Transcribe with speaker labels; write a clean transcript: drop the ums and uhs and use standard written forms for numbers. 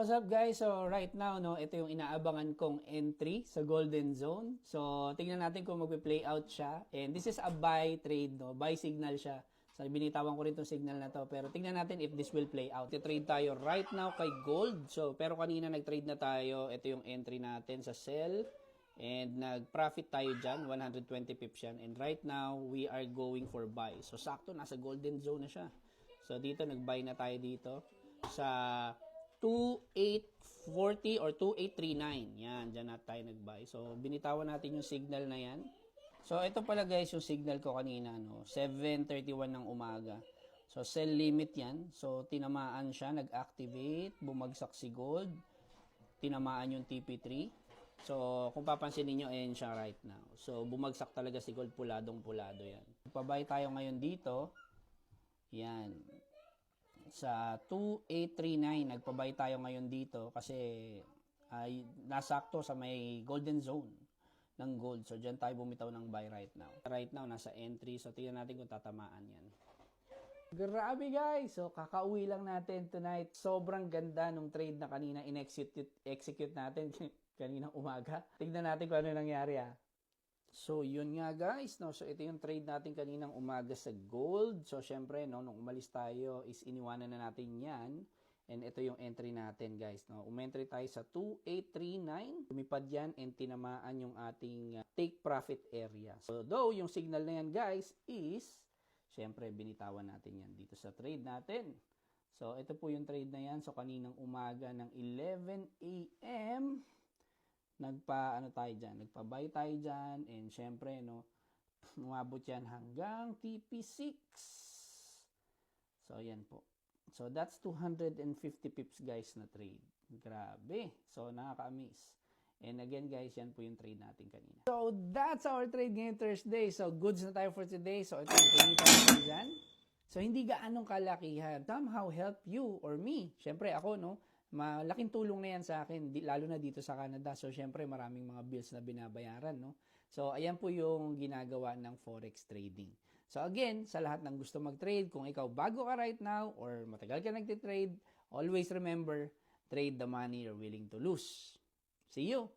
Speaker 1: what's up guys? So right now, no, ito yung inaabangan kong entry sa Golden Zone. So tingnan natin kung magpe-play out siya. And this is a buy trade, no? Buy signal siya. So binitawan ko rin tong signal na to. Pero tingnan natin if this will play out. I-trade tayo right now kay Gold. So pero kanina nag-trade na tayo. Ito yung entry natin sa sell. And nag-profit tayo dyan. 120 pips yan. And right now, we are going for buy. So sakto, nasa Golden Zone na siya. So dito, nag-buy na tayo dito sa 2840 or 2839. Yan, dyan na tayo nag-buy. So, binitawan natin yung signal na yan. So, ito pala guys yung signal ko kanina, no? 7:31 ng umaga. So, sell limit yan. So, tinamaan siya, nag-activate, bumagsak si Gold. Tinamaan yung TP3. So, kung papansin niyo ayan siya right now. So, bumagsak talaga si Gold, puladong-pulado yan. Pabay tayo ngayon dito. Yan. Sa 2839, nagpabay tayo ngayon dito kasi ay nasakto sa may golden zone ng gold. So, dyan tayo bumitaw ng buy right now. Right now, nasa entry. So, tingnan natin kung tatamaan yan. Grabe guys! So, kakauwi lang natin tonight. Sobrang ganda nung trade na kanina execute natin kaninang umaga. Tignan natin kung ano nangyari So, yun nga guys, no? So, ito yung trade natin kaninang umaga sa gold. So, syempre, no, nung umalis tayo is iniwanan na natin yan. And ito yung entry natin guys, no? Umentry tayo sa 2839. Lumipad yan and tinamaan yung ating take profit area. So, though, yung signal na yan guys is, syempre, binitawan natin yan dito sa trade natin. So, ito po yung trade na yan. So, kaninang umaga ng 11 a.m., nagpa-buy tayo dyan, and syempre, no, umabot yan hanggang TP6. So, yan po. So, that's 250 pips, guys, na trade. Grabe. So, nakaka-amaze. And again, guys, yan po yung trade natin kanina. So, that's our trade ngayon Thursday. So, goods na tayo for today. So, ito yung pinita natin dyan. So, hindi gaanong kalakihan. Somehow help you or me. Syempre, ako, no, malaking tulong na yan sa akin, lalo na dito sa Canada. So, syempre, maraming mga bills na binabayaran, no? So, ayan po yung ginagawa ng Forex trading. So, again, sa lahat ng gusto mag-trade, kung ikaw bago ka right now or matagal ka nagtitrade, always remember, trade the money you're willing to lose. See you!